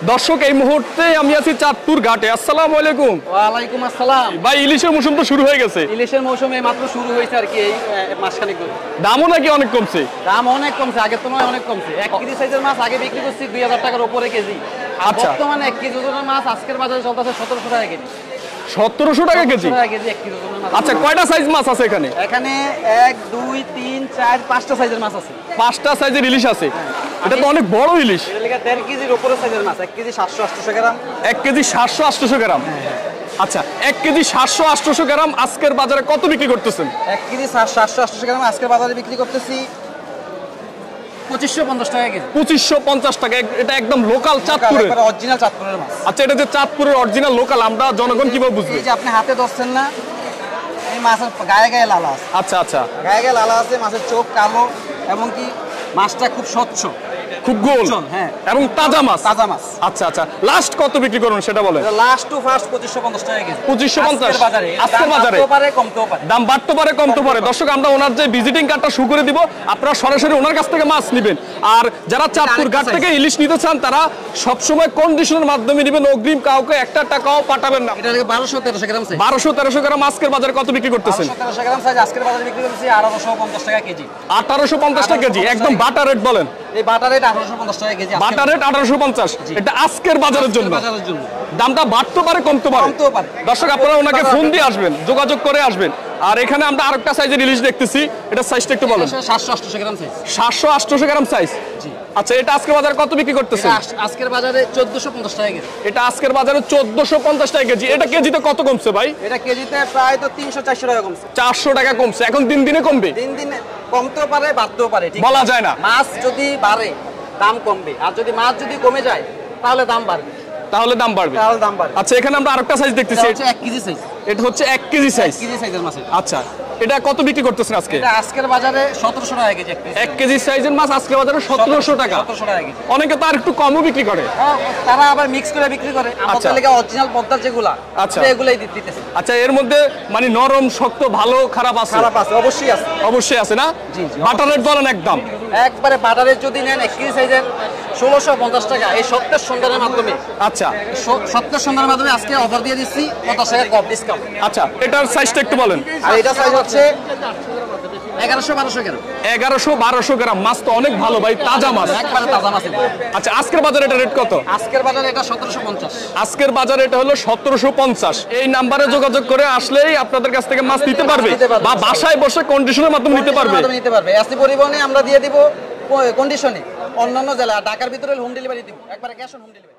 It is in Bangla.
দর্শক এই মুহূর্তে আমি আছি চাঁদপুর ঘাটে। আসসালামু আলাইকুম। ওয়ালাইকুম আসসালাম। ভাই ইলিশের মৌসুম তো শুরু হয়ে গেছে। ইলিশের মৌসুমে মাত্র শুরু হয়েছে আর কি, এই মাসখানেক ধরে। দামও নাকি অনেক কমছে? দাম অনেক কমছে, আগের তুলনায় অনেক কমছে। 1 কেজি সাইজের মাছ আগে বিক্রি করছি 2000 টাকার উপরে কেজি। আচ্ছা। বর্তমানে 1 কেজি ওজনের মাছ আজকের বাজারে চলতেছে 1700 টাকা কেজি। 1700 টাকা কেজি? 1700 টাকা কেজি 1 কেজি ওজনের মাছ। আচ্ছা, কয়টা সাইজ মাছ আছে এখানে? এখানে 1 2 3 4 5টা সাইজের মাছ আছে। 5টা সাইজের ইলিশ আছে। এটা তো অনেক বড় ইলিশ। এটা লাগা 1.5 কেজির উপরে সাইজের মাছ। 1 কেজি 700-800 গ্রাম। 1 কেজি 700-800 গ্রাম। আচ্ছা, 1 কেজি 700-800 গ্রাম আজকের বাজারে কত বিক্রি করতেছেন? 1 কেজি 700-800 গ্রাম আজকের বাজারে বিক্রি করতেছি 2550 টাকা কেজি। 2550 টাকা। এটা একদম লোকাল চাঁদপুরের, একবার অরিজিনাল চাঁদপুরের মাছ। আচ্ছা, এটা যে চাঁদপুরের অরিজিনাল লোকাল, আমরা জনগণ কিভাবে বুঝবো? এই যে আপনি হাতে ধরছেন না, এই মাছের গায়ে গায়ে লালা আছে। আচ্ছা আচ্ছা, গায়ে গায়ে লালা আছে, মাছের চোখ কালো এবং কি মাছটা খুব স্বচ্ছ, খুব গোল। হ্যাঁ, এবং তাজা মাছ। তাজা মাছ। আচ্ছা আচ্ছা, লাস্ট কত বিক্রি করুন সেটা বলেন। লাস্ট টু ফার্স্ট 2550 টাকা কেজি। 2550 আজকের বাজারে। আজকের বাজারে দাম বাড়তেও পারে কমতেও পারে। দাম বাড়তে পারে কমতে পারে। দর্শক, আমরা ওনার যে ভিজিটিং কার্ডটা শু করে দিব, আপনারা সরাসরি ওনার কাছ থেকে মাছ নেবেন। আর যারা চাঁদপুর ঘাট থেকে ইলিশ নিতে চান তারা সবসময় কন্ডিশনের মাধ্যমে নেবেন, অগ্রিম কাউকে একটা টাকাও পাঠাবেন না। এটা 1200-1300 গ্রাম সাইজ। 1200-1300 গ্রাম আজকের বাজারে কত বিক্রি করতেছেন? 1200-1300 গ্রাম সাইজ আজকের বাজারে বিক্রি করতেছি 1850 টাকা কেজি। 1850 টাকা কেজি, একদম বাটার রেট বলেন। এই বাটার রেট 1850 টাকা কেজি। Butter rate 1850। এটা আজকের বাজারের জন্য। বাজারের জন্য দামটা বাড়তে পারে কমতে পারে। দর্শক, আপনারা ওনাকে ফোন দিয়ে আসবেন, যোগাযোগ করে আসবেন। আর এখানে আমরা আরেকটা সাইজের ইলিশ দেখতেছি, এটা সাইজটা একটু বলেন। 700-800 গ্রাম সাইজ। 700-800 গ্রাম সাইজ। জি। আচ্ছা, এটা আজকের বাজারে কত বিক্রি করতেছেন? আজকের বাজারে 1450 টাকা কেজি। এটা আজকের বাজারে 1450 টাকা কেজি। এটা কেজিতে কত কমছে ভাই? এটা কেজিতে প্রায় তো 300-400 টাকা কমছে। 400 টাকা কমছে। এখন দিন দিনে কমবে? দিন দিনে কমতেও পারে বাড়তেও পারে, ঠিক বলা যায় না। মাছ যদি বাড়ে দাম কমবে, আর যদি মাছ যদি কমে যায় তাহলে দাম বাড়বে। তাহলে দাম বাড়বে। আচ্ছা, এখানে আমরা আরেকটা সাইজ দেখতেছি। এটা 1 কেজি সাইজ। এটা হচ্ছে 1 কেজি সাইজ। 1 কেজি সাইজের মাছ। আচ্ছা, এটা কত বিক্রি করতেছেন আজকে? এটা আজকের বাজারে 1700 টাকা কেজি। 1 কেজি সাইজের মাছ আজকের বাজারে 1700 টাকা। 1700 টাকা কেজি। অনেকে তো আর একটু কমও বিক্রি করে। তারা আবার মিক্স করে বিক্রি করে। আমাদের লেগে অরিজিনাল পদ্মার যেগুলা, আচ্ছা, এগুলাই দিতেছে। আচ্ছা, এর মধ্যে মানে নরম শক্ত ভালো খারাপ আছে? খারাপ আছে, অবশ্যই আছে। অবশ্যই আছে না? জি জি। বাটার রেট বলেন একদম। একবারে বাটারের যদি নেন 1 কেজি সাইজের 1650 টাকা। এই সপ্তাহের সন্ধানের মাধ্যমে, আচ্ছা, সপ্তাহের সন্ধানের মাধ্যমে আজকে অফার দিয়ে দিচ্ছি 50 টাকা কম ডিসকাউন্ট। আচ্ছা, এটার সাইজটা একটু বলেন। আর এটা সাইজ হচ্ছে 1100-1200 গ্রাম। 1100-1200 গ্রাম। মাছ তো অনেক ভালো ভাই, তাজা মাছ, একবারে তাজা মাছ। আচ্ছা, আজকের বাজারে এটা রেট কত? আজকের বাজারে এটা 1750। আজকের বাজারে এটা হলো 1750। এই নাম্বারে যোগাযোগ করে আসলেই আপনাদের কাছ থেকে মাছ নিতে পারবে, বা বাসায় বসে কন্ডিশনের মাধ্যমে নিতে পারবে। এসি পরিবহনে আমরা দিয়ে দিব কন্ডিশনে। অন্যান্য জেলা ঢাকার ভিতরে হোম ডেলিভারি দিব, একবারে ক্যাশ অন হোম ডেলিভারি।